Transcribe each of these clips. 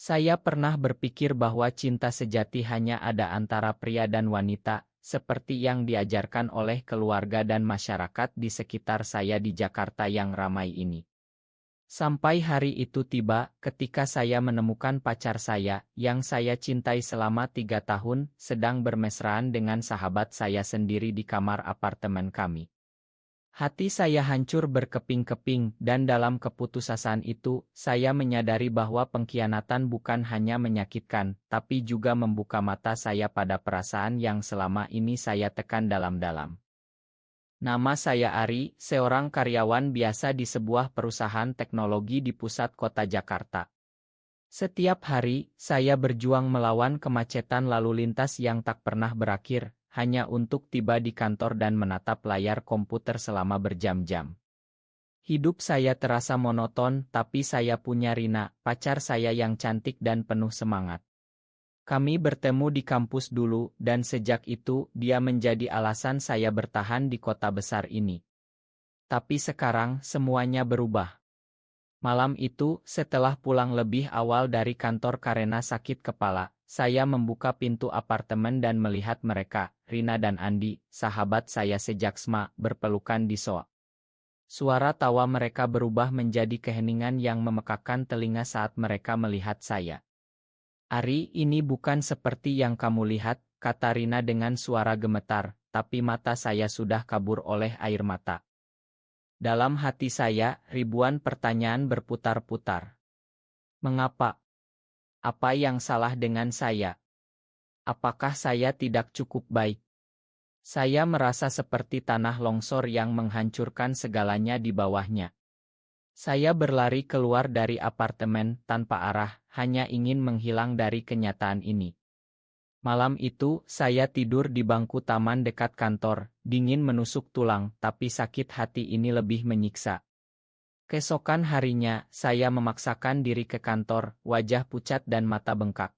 Saya pernah berpikir bahwa cinta sejati hanya ada antara pria dan wanita, seperti yang diajarkan oleh keluarga dan masyarakat di sekitar saya di Jakarta yang ramai ini. Sampai hari itu tiba, ketika saya menemukan pacar saya, yang saya cintai selama 3 tahun, sedang bermesraan dengan sahabat saya sendiri di kamar apartemen kami. Hati saya hancur berkeping-keping, dan dalam keputusasaan itu, saya menyadari bahwa pengkhianatan bukan hanya menyakitkan, tapi juga membuka mata saya pada perasaan yang selama ini saya tekan dalam-dalam. Nama saya Ari, seorang karyawan biasa di sebuah perusahaan teknologi di pusat kota Jakarta. Setiap hari, saya berjuang melawan kemacetan lalu lintas yang tak pernah berakhir, hanya untuk tiba di kantor dan menatap layar komputer selama berjam-jam. Hidup saya terasa monoton, tapi saya punya Rina, pacar saya yang cantik dan penuh semangat. Kami bertemu di kampus dulu, dan sejak itu, dia menjadi alasan saya bertahan di kota besar ini. Tapi sekarang, semuanya berubah. Malam itu, setelah pulang lebih awal dari kantor karena sakit kepala, saya membuka pintu apartemen dan melihat mereka, Rina dan Andi, sahabat saya sejak SMA, berpelukan di sofa. Suara tawa mereka berubah menjadi keheningan yang memekakkan telinga saat mereka melihat saya. Ari, ini bukan seperti yang kamu lihat, kata Rina dengan suara gemetar, tapi mata saya sudah kabur oleh air mata. Dalam hati saya, ribuan pertanyaan berputar-putar. Mengapa? Apa yang salah dengan saya? Apakah saya tidak cukup baik? Saya merasa seperti tanah longsor yang menghancurkan segalanya di bawahnya. Saya berlari keluar dari apartemen tanpa arah, hanya ingin menghilang dari kenyataan ini. Malam itu, saya tidur di bangku taman dekat kantor, dingin menusuk tulang, tapi sakit hati ini lebih menyiksa. Keesokan harinya, saya memaksakan diri ke kantor, wajah pucat dan mata bengkak.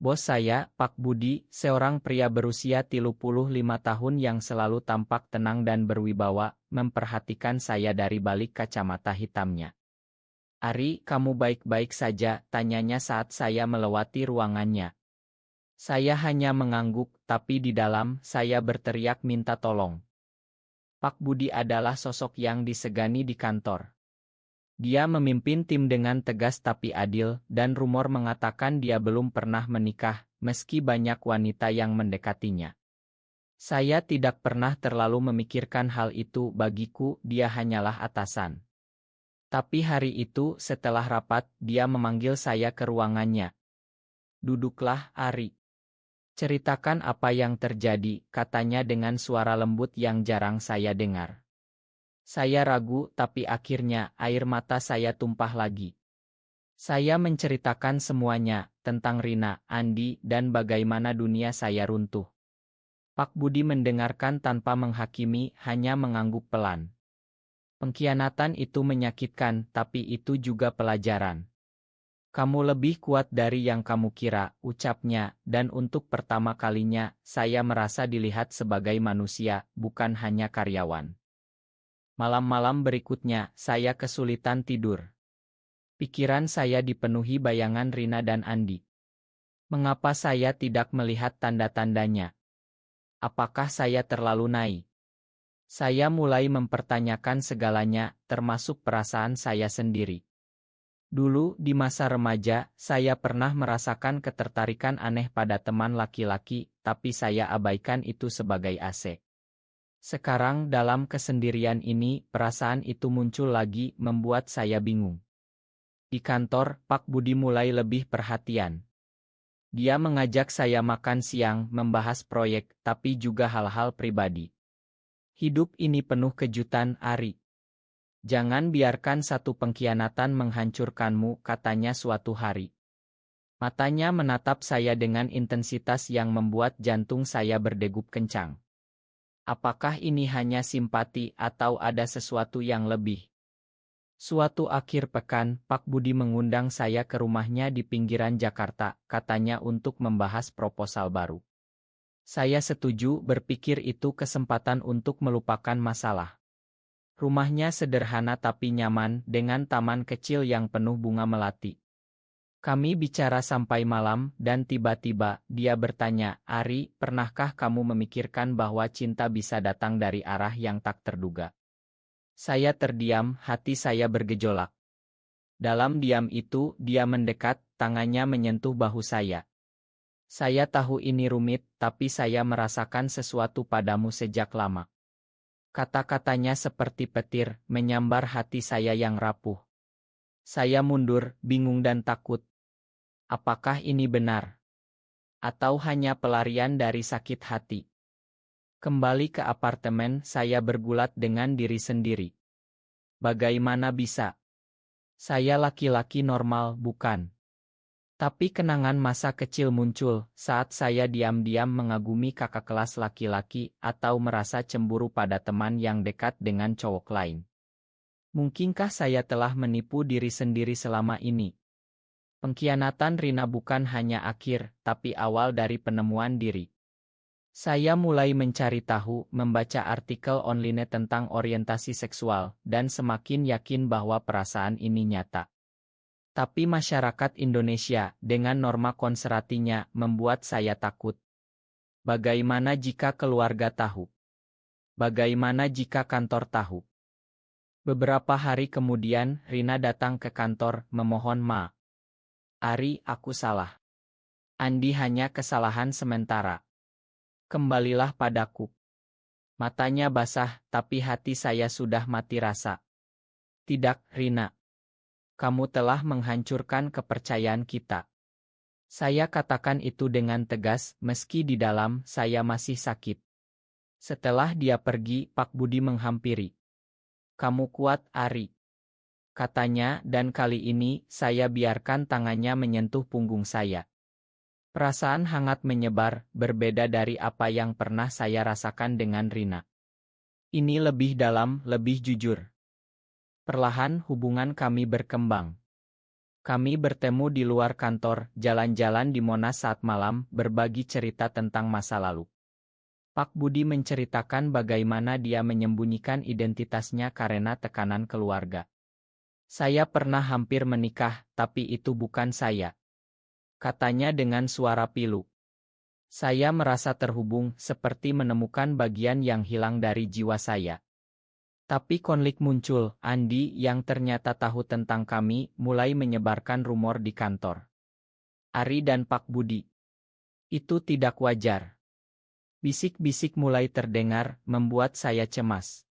Bos saya, Pak Budi, seorang pria berusia 35 tahun yang selalu tampak tenang dan berwibawa, memperhatikan saya dari balik kacamata hitamnya. Ari, kamu baik-baik saja, tanyanya saat saya melewati ruangannya. Saya hanya mengangguk, tapi di dalam, saya berteriak minta tolong. Pak Budi adalah sosok yang disegani di kantor. Dia memimpin tim dengan tegas tapi adil, dan rumor mengatakan dia belum pernah menikah, meski banyak wanita yang mendekatinya. Saya tidak pernah terlalu memikirkan hal itu, bagiku dia hanyalah atasan. Tapi hari itu, setelah rapat, dia memanggil saya ke ruangannya. Duduklah, Ari. Ceritakan apa yang terjadi, katanya dengan suara lembut yang jarang saya dengar. Saya ragu, tapi akhirnya air mata saya tumpah lagi. Saya menceritakan semuanya, tentang Rina, Andi, dan bagaimana dunia saya runtuh. Pak Budi mendengarkan tanpa menghakimi, hanya mengangguk pelan. Pengkhianatan itu menyakitkan, tapi itu juga pelajaran. Kamu lebih kuat dari yang kamu kira, ucapnya, dan untuk pertama kalinya, saya merasa dilihat sebagai manusia, bukan hanya karyawan. Malam-malam berikutnya, saya kesulitan tidur. Pikiran saya dipenuhi bayangan Rina dan Andi. Mengapa saya tidak melihat tanda-tandanya? Apakah saya terlalu naif? Saya mulai mempertanyakan segalanya, termasuk perasaan saya sendiri. Dulu, di masa remaja, saya pernah merasakan ketertarikan aneh pada teman laki-laki, tapi saya abaikan itu sebagai AC. Sekarang dalam kesendirian ini, perasaan itu muncul lagi, membuat saya bingung. Di kantor, Pak Budi mulai lebih perhatian. Dia mengajak saya makan siang, membahas proyek, tapi juga hal-hal pribadi. Hidup ini penuh kejutan, Ari. Jangan biarkan satu pengkhianatan menghancurkanmu, katanya suatu hari. Matanya menatap saya dengan intensitas yang membuat jantung saya berdegup kencang. Apakah ini hanya simpati atau ada sesuatu yang lebih? Suatu akhir pekan, Pak Budi mengundang saya ke rumahnya di pinggiran Jakarta, katanya untuk membahas proposal baru. Saya setuju, berpikir itu kesempatan untuk melupakan masalah. Rumahnya sederhana tapi nyaman, dengan taman kecil yang penuh bunga melati. Kami bicara sampai malam, dan tiba-tiba, dia bertanya, Ari, pernahkah kamu memikirkan bahwa cinta bisa datang dari arah yang tak terduga? Saya terdiam, hati saya bergejolak. Dalam diam itu, dia mendekat, tangannya menyentuh bahu saya. Saya tahu ini rumit, tapi saya merasakan sesuatu padamu sejak lama. Kata-katanya seperti petir, menyambar hati saya yang rapuh. Saya mundur, bingung dan takut. Apakah ini benar? Atau hanya pelarian dari sakit hati? Kembali ke apartemen, saya bergulat dengan diri sendiri. Bagaimana bisa? Saya laki-laki normal, bukan? Tapi kenangan masa kecil muncul saat saya diam-diam mengagumi kakak kelas laki-laki atau merasa cemburu pada teman yang dekat dengan cowok lain. Mungkinkah saya telah menipu diri sendiri selama ini? Pengkhianatan Rina bukan hanya akhir, tapi awal dari penemuan diri. Saya mulai mencari tahu, membaca artikel online tentang orientasi seksual, dan semakin yakin bahwa perasaan ini nyata. Tapi masyarakat Indonesia, dengan norma konservatinya, membuat saya takut. Bagaimana jika keluarga tahu? Bagaimana jika kantor tahu? Beberapa hari kemudian, Rina datang ke kantor, memohon maaf. Ari, aku salah. Andi hanya kesalahan sementara. Kembalilah padaku. Matanya basah, tapi hati saya sudah mati rasa. Tidak, Rina. Kamu telah menghancurkan kepercayaan kita. Saya katakan itu dengan tegas, meski di dalam saya masih sakit. Setelah dia pergi, Pak Budi menghampiri. Kamu kuat, Ari. Katanya, dan kali ini, saya biarkan tangannya menyentuh punggung saya. Perasaan hangat menyebar, berbeda dari apa yang pernah saya rasakan dengan Rina. Ini lebih dalam, lebih jujur. Perlahan hubungan kami berkembang. Kami bertemu di luar kantor, jalan-jalan di Monas saat malam, berbagi cerita tentang masa lalu. Pak Budi menceritakan bagaimana dia menyembunyikan identitasnya karena tekanan keluarga. Saya pernah hampir menikah, tapi itu bukan saya. Katanya dengan suara pilu. Saya merasa terhubung, seperti menemukan bagian yang hilang dari jiwa saya. Tapi konflik muncul, Andi yang ternyata tahu tentang kami, mulai menyebarkan rumor di kantor. Ari dan Pak Budi. Itu tidak wajar. Bisik-bisik mulai terdengar, membuat saya cemas.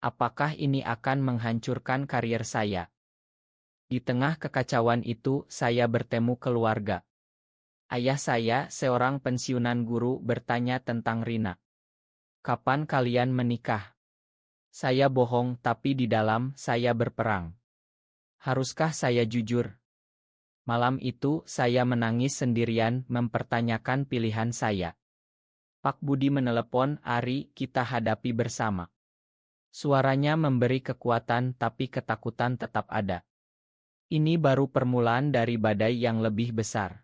Apakah ini akan menghancurkan karier saya? Di tengah kekacauan itu, saya bertemu keluarga. Ayah saya, seorang pensiunan guru, bertanya tentang Rina. Kapan kalian menikah? Saya bohong, tapi di dalam saya berperang. Haruskah saya jujur? Malam itu, saya menangis sendirian, mempertanyakan pilihan saya. Pak Budi menelepon, Ari, kita hadapi bersama. Suaranya memberi kekuatan, tapi ketakutan tetap ada. Ini baru permulaan dari badai yang lebih besar.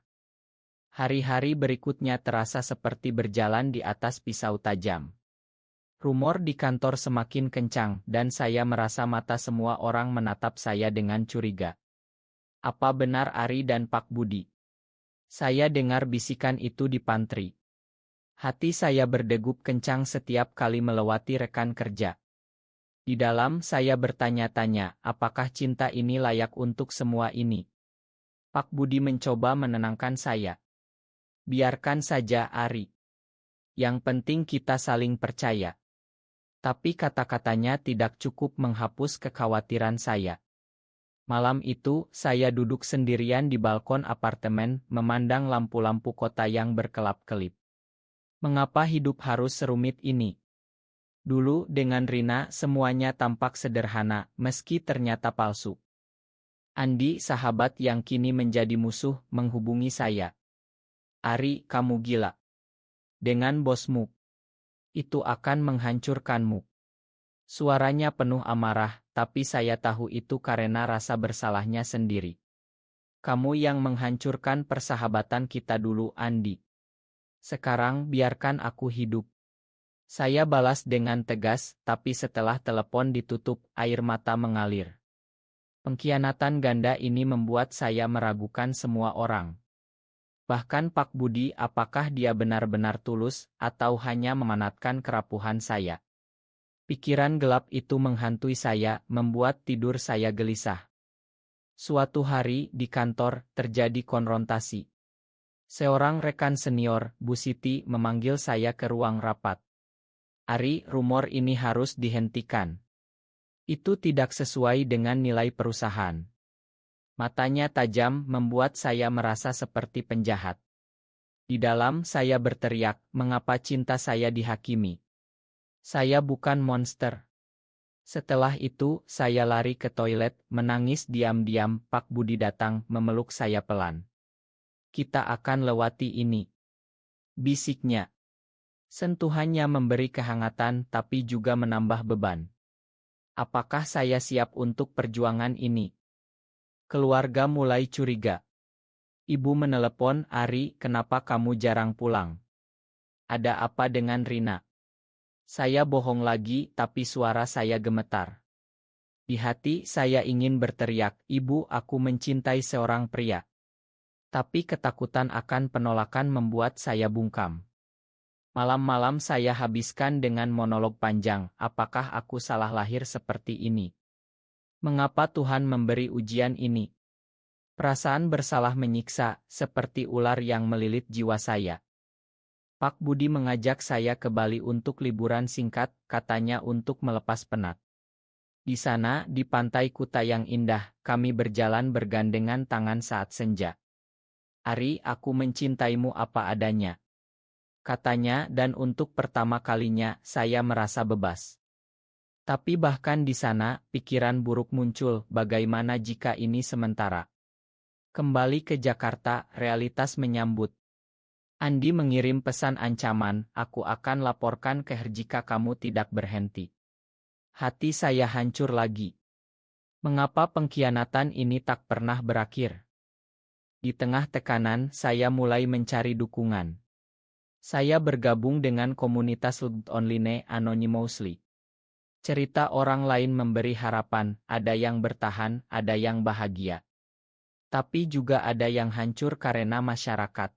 Hari-hari berikutnya terasa seperti berjalan di atas pisau tajam. Rumor di kantor semakin kencang, dan saya merasa mata semua orang menatap saya dengan curiga. Apa benar Ari dan Pak Budi? Saya dengar bisikan itu di pantry. Hati saya berdegup kencang setiap kali melewati rekan kerja. Di dalam saya bertanya-tanya, apakah cinta ini layak untuk semua ini? Pak Budi mencoba menenangkan saya. Biarkan saja, Ari. Yang penting kita saling percaya. Tapi kata-katanya tidak cukup menghapus kekhawatiran saya. Malam itu, saya duduk sendirian di balkon apartemen, memandang lampu-lampu kota yang berkelap-kelip. Mengapa hidup harus serumit ini? Dulu, dengan Rina, semuanya tampak sederhana, meski ternyata palsu. Andi, sahabat yang kini menjadi musuh, menghubungi saya. Ari, kamu gila. Dengan bosmu. Itu akan menghancurkanmu. Suaranya penuh amarah, tapi saya tahu itu karena rasa bersalahnya sendiri. Kamu yang menghancurkan persahabatan kita dulu, Andi. Sekarang biarkan aku hidup. Saya balas dengan tegas, tapi setelah telepon ditutup, air mata mengalir. Pengkhianatan ganda ini membuat saya meragukan semua orang. Bahkan Pak Budi, apakah dia benar-benar tulus atau hanya memanfaatkan kerapuhan saya? Pikiran gelap itu menghantui saya, membuat tidur saya gelisah. Suatu hari di kantor terjadi konfrontasi. Seorang rekan senior, Bu Siti, memanggil saya ke ruang rapat. "Ari, rumor ini harus dihentikan. Itu tidak sesuai dengan nilai perusahaan." Matanya tajam, membuat saya merasa seperti penjahat. Di dalam saya berteriak, mengapa cinta saya dihakimi? Saya bukan monster. Setelah itu, saya lari ke toilet, menangis diam-diam. Pak Budi datang, memeluk saya pelan. "Kita akan lewati ini," bisiknya. Sentuhannya memberi kehangatan tapi juga menambah beban. Apakah saya siap untuk perjuangan ini? Keluarga mulai curiga. Ibu menelepon, "Ari, kenapa kamu jarang pulang? Ada apa dengan Rina?" Saya bohong lagi, tapi suara saya gemetar. Di hati saya ingin berteriak, "Ibu, aku mencintai seorang pria." Tapi ketakutan akan penolakan membuat saya bungkam. Malam-malam saya habiskan dengan monolog panjang, apakah aku salah lahir seperti ini? Mengapa Tuhan memberi ujian ini? Perasaan bersalah menyiksa, seperti ular yang melilit jiwa saya. Pak Budi mengajak saya ke Bali untuk liburan singkat, katanya untuk melepas penat. Di sana, di pantai Kuta yang indah, kami berjalan bergandengan tangan saat senja. "Ari, aku mencintaimu apa adanya," katanya, dan untuk pertama kalinya, saya merasa bebas. Tapi bahkan di sana, pikiran buruk muncul, bagaimana jika ini sementara? Kembali ke Jakarta, realitas menyambut. Andi mengirim pesan ancaman, "Aku akan laporkan ke Her jika kamu tidak berhenti." Hati saya hancur lagi. Mengapa pengkhianatan ini tak pernah berakhir? Di tengah tekanan, saya mulai mencari dukungan. Saya bergabung dengan komunitas Love Online Anonymously. Cerita orang lain memberi harapan, ada yang bertahan, ada yang bahagia. Tapi juga ada yang hancur karena masyarakat.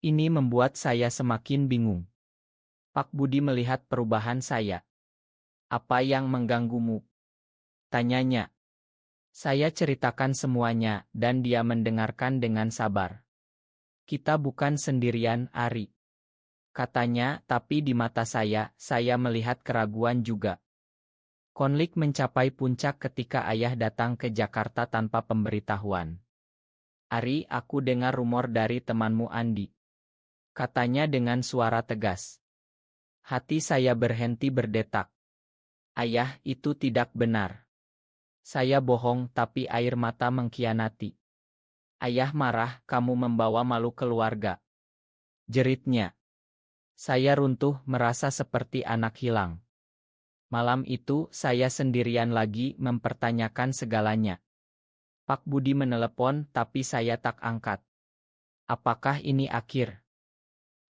Ini membuat saya semakin bingung. Pak Budi melihat perubahan saya. "Apa yang mengganggumu?" tanyanya. Saya ceritakan semuanya, dan dia mendengarkan dengan sabar. "Kita bukan sendirian, Ari," katanya, tapi di mata saya melihat keraguan juga. Konflik mencapai puncak ketika ayah datang ke Jakarta tanpa pemberitahuan. "Ari, aku dengar rumor dari temanmu Andi," katanya dengan suara tegas. Hati saya berhenti berdetak. "Ayah, itu tidak benar. Saya bohong, tapi air mata mengkhianati." "Ayah marah, kamu membawa malu keluarga," jeritnya. Saya runtuh, merasa seperti anak hilang. Malam itu, saya sendirian lagi mempertanyakan segalanya. Pak Budi menelepon, tapi saya tak angkat. Apakah ini akhir?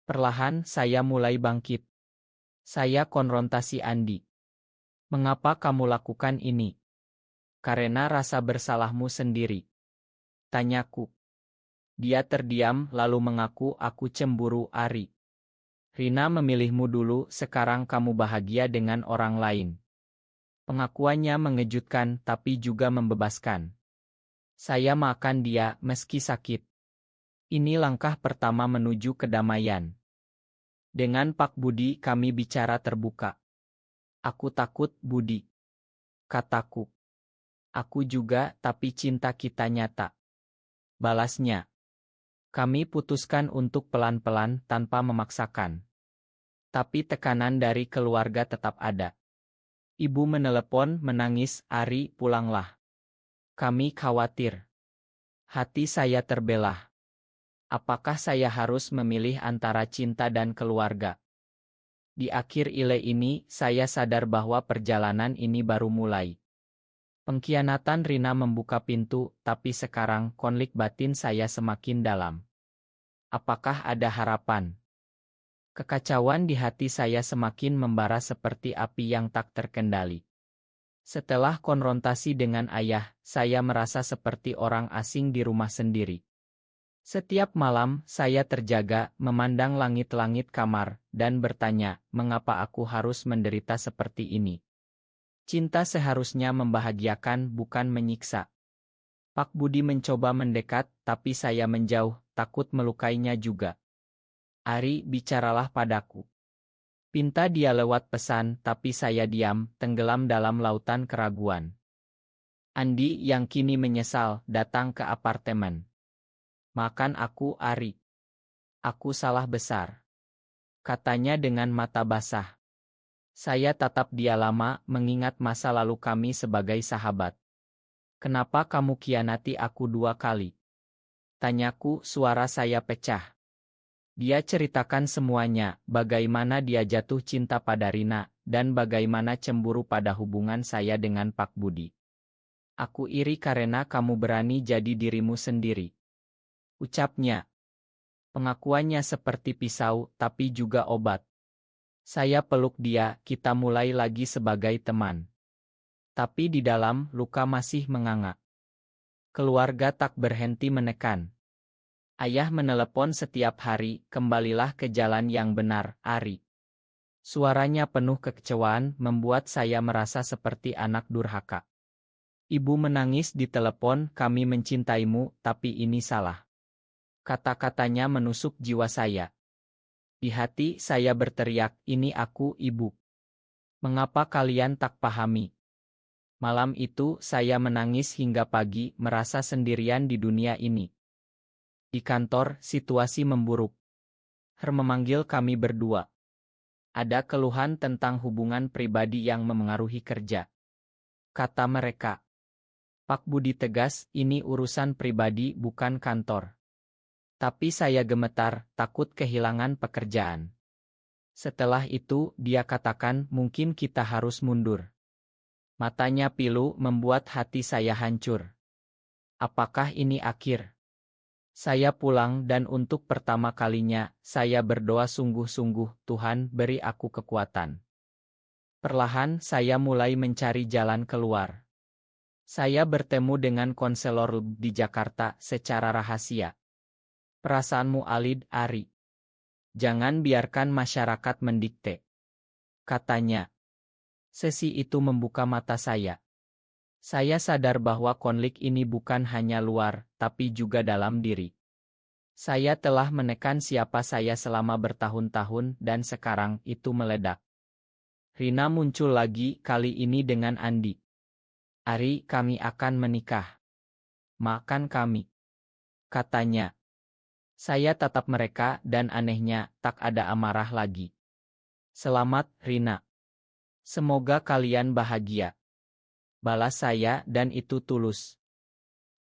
Perlahan, saya mulai bangkit. Saya konfrontasi Andi. "Mengapa kamu lakukan ini?" "Karena rasa bersalahmu sendiri," tanyaku. Dia terdiam, lalu mengaku, "Aku cemburu, Ari. Rina memilihmu dulu, sekarang kamu bahagia dengan orang lain." Pengakuannya mengejutkan, tapi juga membebaskan. Saya makan dia, meski sakit. Ini langkah pertama menuju kedamaian. Dengan Pak Budi kami bicara terbuka. "Aku takut, Budi," kataku. "Aku juga, tapi cinta kita nyata," balasnya. Kami putuskan untuk pelan-pelan tanpa memaksakan. Tapi tekanan dari keluarga tetap ada. Ibu menelepon menangis, "Ari, pulanglah. Kami khawatir." Hati saya terbelah. Apakah saya harus memilih antara cinta dan keluarga? Di akhir ile ini, saya sadar bahwa perjalanan ini baru mulai. Pengkhianatan Rina membuka pintu, tapi sekarang konflik batin saya semakin dalam. Apakah ada harapan? Kekacauan di hati saya semakin membara seperti api yang tak terkendali. Setelah konfrontasi dengan ayah, saya merasa seperti orang asing di rumah sendiri. Setiap malam, saya terjaga, memandang langit-langit kamar, dan bertanya, mengapa aku harus menderita seperti ini? Cinta seharusnya membahagiakan, bukan menyiksa. Pak Budi mencoba mendekat, tapi saya menjauh, takut melukainya juga. Ari, bicaralah padaku. Pinta dia lewat pesan, tapi saya diam, tenggelam dalam lautan keraguan. Andi yang kini menyesal, datang ke apartemen. Makan aku, Ari. Aku salah besar. Katanya dengan mata basah. Saya tatap dia lama, mengingat masa lalu kami sebagai sahabat. Kenapa kamu khianati aku 2 kali? Tanyaku, suara saya pecah. Dia ceritakan semuanya, bagaimana dia jatuh cinta pada Rina, dan bagaimana cemburu pada hubungan saya dengan Pak Budi. Aku iri karena kamu berani jadi dirimu sendiri. Ucapnya. Pengakuannya seperti pisau, tapi juga obat. Saya peluk dia, kita mulai lagi sebagai teman. Tapi di dalam, luka masih menganga. Keluarga tak berhenti menekan. Ayah menelepon setiap hari, kembalilah ke jalan yang benar, Ari. Suaranya penuh kekecewaan, membuat saya merasa seperti anak durhaka. Ibu menangis di telepon, kami mencintaimu, tapi ini salah. Kata-katanya menusuk jiwa saya. Di hati saya berteriak, ini aku, Ibu. Mengapa kalian tak pahami? Malam itu saya menangis hingga pagi, merasa sendirian di dunia ini. Di kantor, situasi memburuk. Her memanggil kami berdua. Ada keluhan tentang hubungan pribadi yang memengaruhi kerja. Kata mereka. Pak Budi tegas, ini urusan pribadi bukan kantor. Tapi saya gemetar, takut kehilangan pekerjaan. Setelah itu, dia katakan, mungkin kita harus mundur. Matanya pilu, membuat hati saya hancur. Apakah ini akhir? Saya pulang dan untuk pertama kalinya, saya berdoa sungguh-sungguh, Tuhan beri aku kekuatan. Perlahan saya mulai mencari jalan keluar. Saya bertemu dengan konselor di Jakarta secara rahasia. Perasaanmu Alid, Ari. Jangan biarkan masyarakat mendikte. Katanya. Sesi itu membuka mata saya. Saya sadar bahwa konflik ini bukan hanya luar, tapi juga dalam diri. Saya telah menekan siapa saya selama bertahun-tahun dan sekarang itu meledak. Rina muncul lagi, kali ini dengan Andi. Ari, kami akan menikah. Makan kami. Katanya. Saya tatap mereka dan anehnya, tak ada amarah lagi. Selamat, Rina. Semoga kalian bahagia. Balas saya dan itu tulus.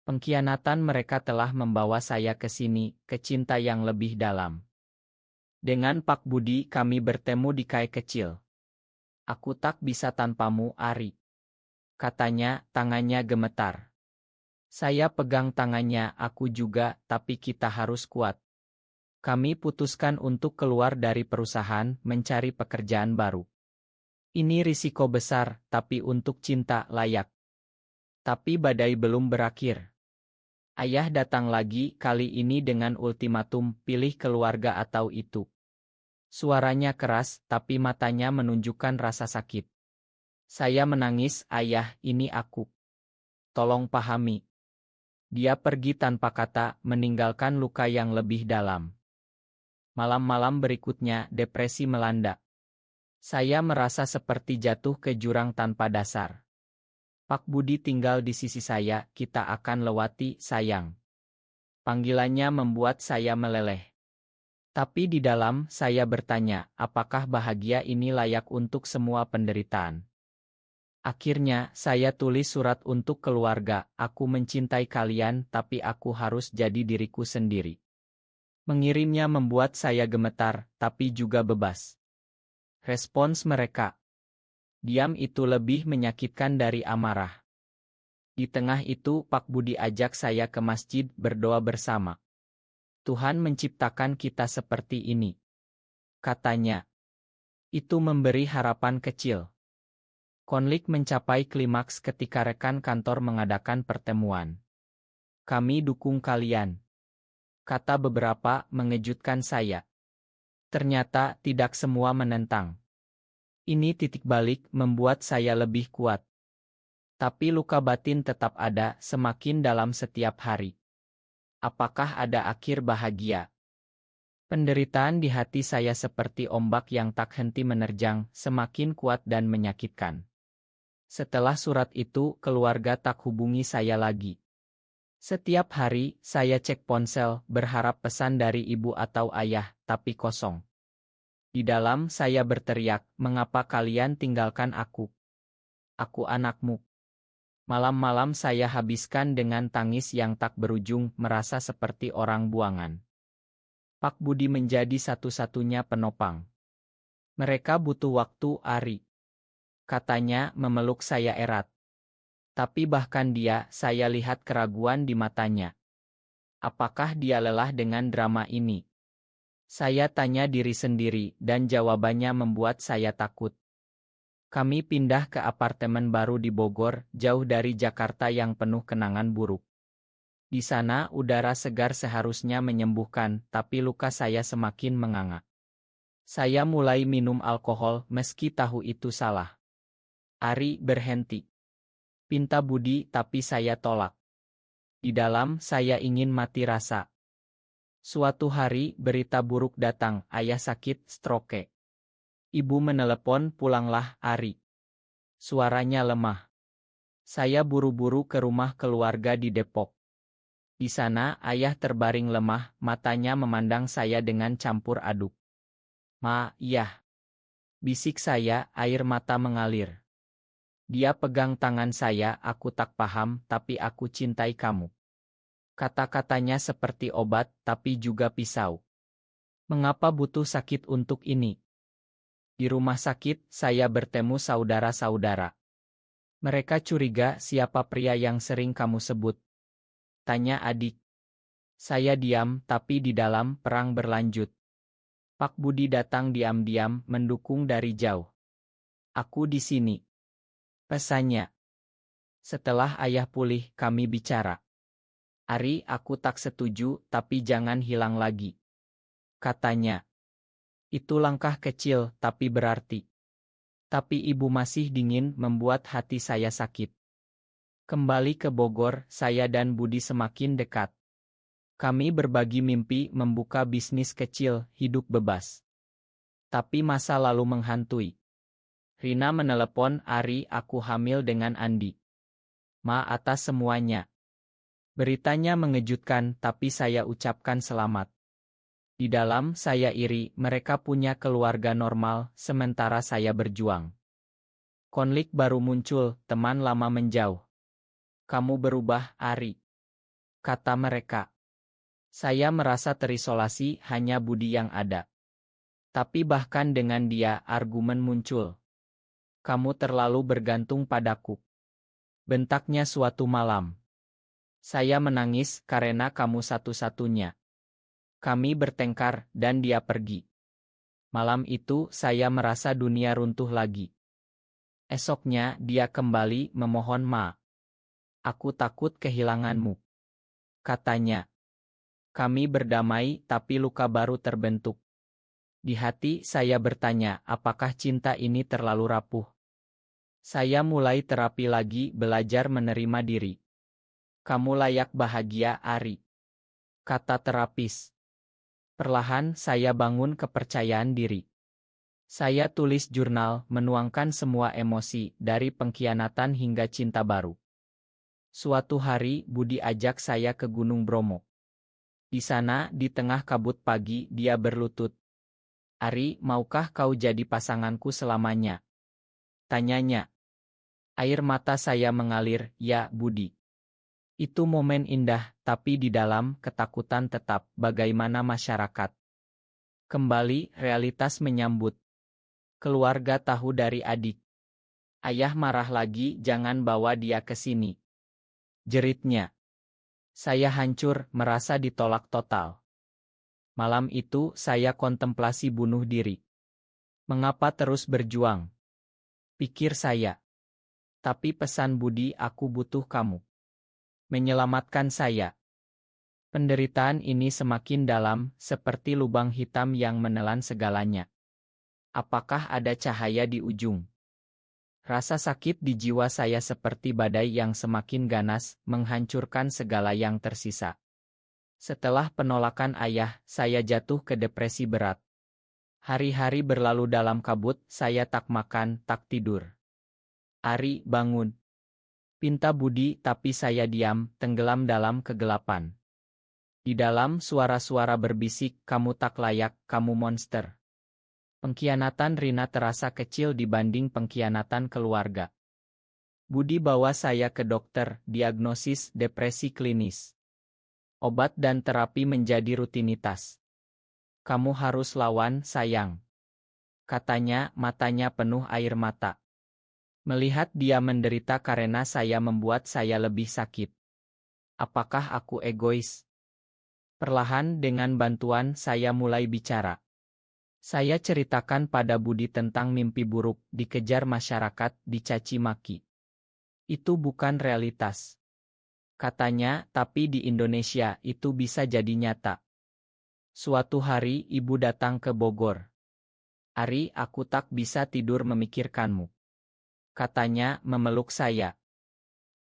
Pengkhianatan mereka telah membawa saya ke sini, ke cinta yang lebih dalam. Dengan Pak Budi kami bertemu di kai kecil. Aku tak bisa tanpamu, Ari. Katanya, tangannya gemetar. Saya pegang tangannya, aku juga, tapi kita harus kuat. Kami putuskan untuk keluar dari perusahaan, mencari pekerjaan baru. Ini risiko besar, tapi untuk cinta layak. Tapi badai belum berakhir. Ayah datang lagi, kali ini dengan ultimatum, pilih keluarga atau itu. Suaranya keras, tapi matanya menunjukkan rasa sakit. Saya menangis, ayah, ini aku. Tolong pahami. Dia pergi tanpa kata, meninggalkan luka yang lebih dalam. Malam-malam berikutnya, depresi melanda. Saya merasa seperti jatuh ke jurang tanpa dasar. Pak Budi tinggal di sisi saya, kita akan lewati, sayang. Panggilannya membuat saya meleleh. Tapi di dalam, saya bertanya, apakah bahagia ini layak untuk semua penderitaan? Akhirnya, saya tulis surat untuk keluarga, aku mencintai kalian, tapi aku harus jadi diriku sendiri. Mengirimnya membuat saya gemetar, tapi juga bebas. Respons mereka. Diam itu lebih menyakitkan dari amarah. Di tengah itu Pak Budi ajak saya ke masjid berdoa bersama. Tuhan menciptakan kita seperti ini. Katanya. Itu memberi harapan kecil. Konflik mencapai klimaks ketika rekan kantor mengadakan pertemuan. "Kami dukung kalian," kata beberapa, mengejutkan saya. Ternyata tidak semua menentang. Ini titik balik membuat saya lebih kuat. Tapi luka batin tetap ada, semakin dalam setiap hari. Apakah ada akhir bahagia? Penderitaan di hati saya seperti ombak yang tak henti menerjang, semakin kuat dan menyakitkan. Setelah surat itu, keluarga tak hubungi saya lagi. Setiap hari, saya cek ponsel, berharap pesan dari ibu atau ayah, tapi kosong. Di dalam saya berteriak, "Mengapa kalian tinggalkan aku? Aku anakmu." Malam-malam saya habiskan dengan tangis yang tak berujung, merasa seperti orang buangan. Pak Budi menjadi satu-satunya penopang. "Mereka butuh waktu, Ari," katanya, memeluk saya erat. Tapi bahkan dia, saya lihat keraguan di matanya. Apakah dia lelah dengan drama ini? Saya tanya diri sendiri, dan jawabannya membuat saya takut. Kami pindah ke apartemen baru di Bogor, jauh dari Jakarta yang penuh kenangan buruk. Di sana, udara segar seharusnya menyembuhkan, tapi luka saya semakin menganga. Saya mulai minum alkohol, meski tahu itu salah. "Ari, berhenti," pinta Budi, tapi saya tolak. Di dalam, saya ingin mati rasa. Suatu hari, berita buruk datang, ayah sakit stroke. Ibu menelepon, "Pulanglah, Ari." Suaranya lemah. Saya buru-buru ke rumah keluarga di Depok. Di sana, ayah terbaring lemah, matanya memandang saya dengan campur aduk. "Ma, iya," bisik saya, air mata mengalir. Dia pegang tangan saya, "Aku tak paham, tapi aku cintai kamu." Kata-katanya seperti obat, tapi juga pisau. Mengapa butuh sakit untuk ini? Di rumah sakit, saya bertemu saudara-saudara. Mereka curiga siapa pria yang sering kamu sebut. Tanya adik. Saya diam, tapi di dalam, perang berlanjut. Pak Budi datang diam-diam, mendukung dari jauh. "Aku di sini," pesannya. "Setelah ayah pulih, kami bicara." "Ari, aku tak setuju, tapi jangan hilang lagi," katanya. "Itu langkah kecil, tapi berarti." Tapi ibu masih dingin, membuat hati saya sakit. Kembali ke Bogor, saya dan Budi semakin dekat. Kami berbagi mimpi, membuka bisnis kecil, hidup bebas. Tapi masa lalu menghantui. Rina menelepon, "Ari, aku hamil dengan Andi." "Ma, atas semuanya." Beritanya mengejutkan, tapi saya ucapkan selamat. Di dalam, saya iri, mereka punya keluarga normal, sementara saya berjuang. Konflik baru muncul, teman lama menjauh. "Kamu berubah, Ari," kata mereka. Saya merasa terisolasi, hanya Budi yang ada. Tapi bahkan dengan dia, argumen muncul. "Kamu terlalu bergantung padaku," bentaknya suatu malam. Saya menangis karena kamu satu-satunya. Kami bertengkar, dan dia pergi. Malam itu, saya merasa dunia runtuh lagi. Esoknya, dia kembali memohon "Ma, aku takut kehilanganmu," katanya. Kami berdamai, tapi luka baru terbentuk. Di hati, saya bertanya, apakah cinta ini terlalu rapuh? Saya mulai terapi lagi, belajar menerima diri. "Kamu layak bahagia, Ari," kata terapis. Perlahan saya bangun kepercayaan diri. Saya tulis jurnal, menuangkan semua emosi, dari pengkhianatan hingga cinta baru. Suatu hari, Budi ajak saya ke Gunung Bromo. Di sana, di tengah kabut pagi, dia berlutut. "Ari, maukah kau jadi pasanganku selamanya?" tanyanya. Air mata saya mengalir, "Ya, Budi." Itu momen indah, tapi di dalam, ketakutan tetap, bagaimana masyarakat. Kembali, realitas menyambut. Keluarga tahu dari adik. "Ayah marah lagi, jangan bawa dia ke sini," jeritnya. Saya hancur, merasa ditolak total. Malam itu, saya kontemplasi bunuh diri. Mengapa terus berjuang? Pikir saya. Tapi pesan Budi, aku butuh kamu. Menyelamatkan saya. Penderitaan ini semakin dalam, seperti lubang hitam yang menelan segalanya. Apakah ada cahaya di ujung? Rasa sakit di jiwa saya seperti badai yang semakin ganas, menghancurkan segala yang tersisa. Setelah penolakan ayah, saya jatuh ke depresi berat. Hari-hari berlalu dalam kabut, saya tak makan, tak tidur. Ari, bangun. Pinta Budi, tapi saya diam, tenggelam dalam kegelapan. Di dalam suara-suara berbisik, kamu tak layak, kamu monster. Pengkhianatan Rina terasa kecil dibanding pengkhianatan keluarga. Budi bawa saya ke dokter, diagnosis depresi klinis. Obat dan terapi menjadi rutinitas. Kamu harus lawan, sayang. Katanya, matanya penuh air mata. Melihat dia menderita karena saya membuat saya lebih sakit. Apakah aku egois? Perlahan dengan bantuan saya mulai bicara. Saya ceritakan pada Budi tentang mimpi buruk, dikejar masyarakat, dicaci maki. Itu bukan realitas. Katanya, tapi di Indonesia itu bisa jadi nyata. Suatu hari ibu datang ke Bogor. Ari, aku tak bisa tidur memikirkanmu. Katanya, memeluk saya.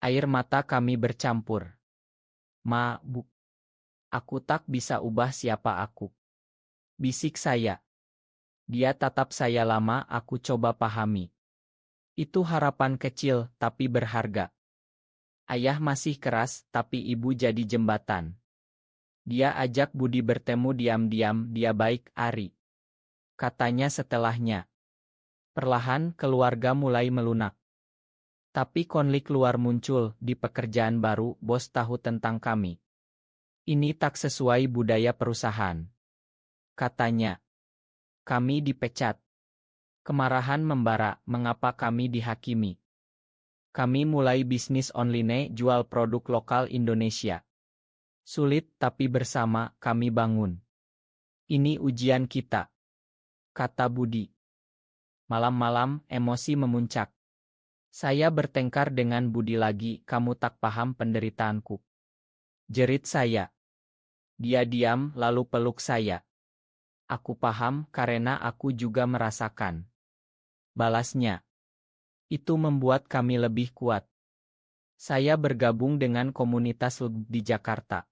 Air mata kami bercampur. Ma, Bu. Aku tak bisa ubah siapa aku. Bisik saya. Dia tatap saya lama, aku coba pahami. Itu harapan kecil, tapi berharga. Ayah masih keras, tapi ibu jadi jembatan. Dia ajak Budi bertemu diam-diam, dia baik, Ari. Katanya setelahnya. Perlahan keluarga mulai melunak. Tapi konflik luar muncul, di pekerjaan baru, bos tahu tentang kami. Ini tak sesuai budaya perusahaan. Katanya. Kami dipecat. Kemarahan membara, mengapa kami dihakimi? Kami mulai bisnis online jual produk lokal Indonesia. Sulit tapi bersama kami bangun. Ini ujian kita. Kata Budi. Malam-malam emosi memuncak. Saya bertengkar dengan Budi lagi, kamu tak paham penderitaanku. Jerit saya. Dia diam lalu peluk saya. Aku paham karena aku juga merasakan. Balasnya. Itu membuat kami lebih kuat. Saya bergabung dengan komunitas di Jakarta.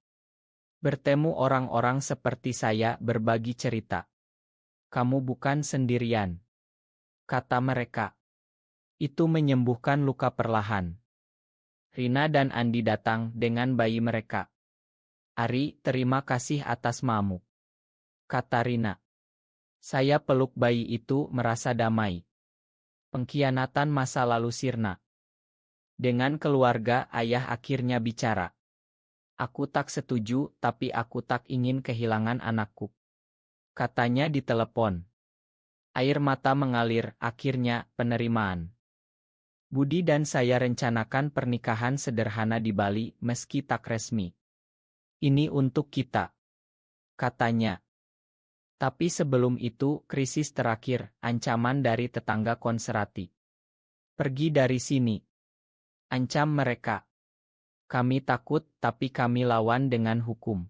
Bertemu orang-orang seperti saya, berbagi cerita. Kamu bukan sendirian. Kata mereka. Itu menyembuhkan luka perlahan. Rina dan Andi datang dengan bayi mereka. Ari, terima kasih atas mamu. Kata Rina. Saya peluk bayi itu, merasa damai. Pengkhianatan masa lalu sirna. Dengan keluarga, ayah akhirnya bicara. Aku tak setuju, tapi aku tak ingin kehilangan anakku. Katanya di telepon. Air mata mengalir, akhirnya, penerimaan. Budi dan saya rencanakan pernikahan sederhana di Bali, meski tak resmi. Ini untuk kita. Katanya. Tapi sebelum itu, krisis terakhir, ancaman dari tetangga Konserati. Pergi dari sini. Ancam mereka. Kami takut, tapi kami lawan dengan hukum.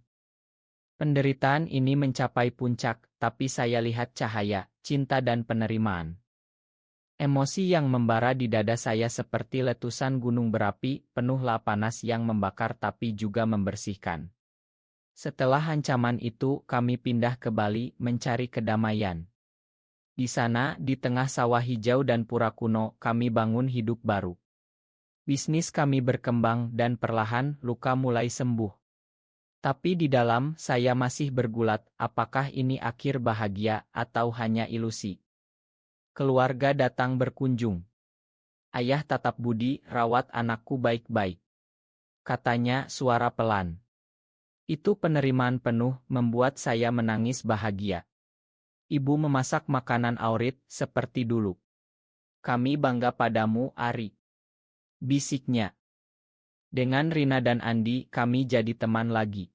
Penderitaan ini mencapai puncak, tapi saya lihat cahaya, cinta dan penerimaan. Emosi yang membara di dada saya seperti letusan gunung berapi, penuhlah panas yang membakar tapi juga membersihkan. Setelah ancaman itu, kami pindah ke Bali mencari kedamaian. Di sana, di tengah sawah hijau dan pura kuno, kami bangun hidup baru. Bisnis kami berkembang dan perlahan luka mulai sembuh. Tapi di dalam, saya masih bergulat, apakah ini akhir bahagia atau hanya ilusi? Keluarga datang berkunjung. Ayah tatap Budi, rawat anakku baik-baik. Katanya suara pelan. Itu penerimaan penuh, membuat saya menangis bahagia. Ibu memasak makanan aurit, seperti dulu. Kami bangga padamu, Ari. Bisiknya. Dengan Rina dan Andi, kami jadi teman lagi.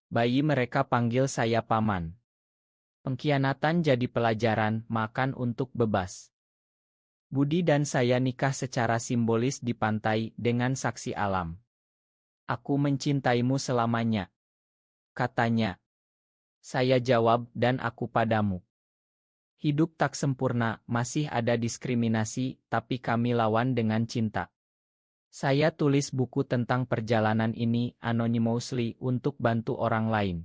Bayi mereka panggil saya paman. Pengkhianatan jadi pelajaran, makan untuk bebas. Budi dan saya nikah secara simbolis di pantai dengan saksi alam. Aku mencintaimu selamanya, katanya. Saya jawab, dan aku padamu. Hidup tak sempurna, masih ada diskriminasi, tapi kami lawan dengan cinta. Saya tulis buku tentang perjalanan ini anonymously untuk bantu orang lain.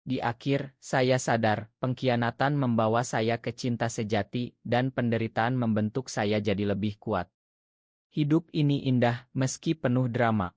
Di akhir, saya sadar, pengkhianatan membawa saya ke cinta sejati, dan penderitaan membentuk saya jadi lebih kuat. Hidup ini indah, meski penuh drama.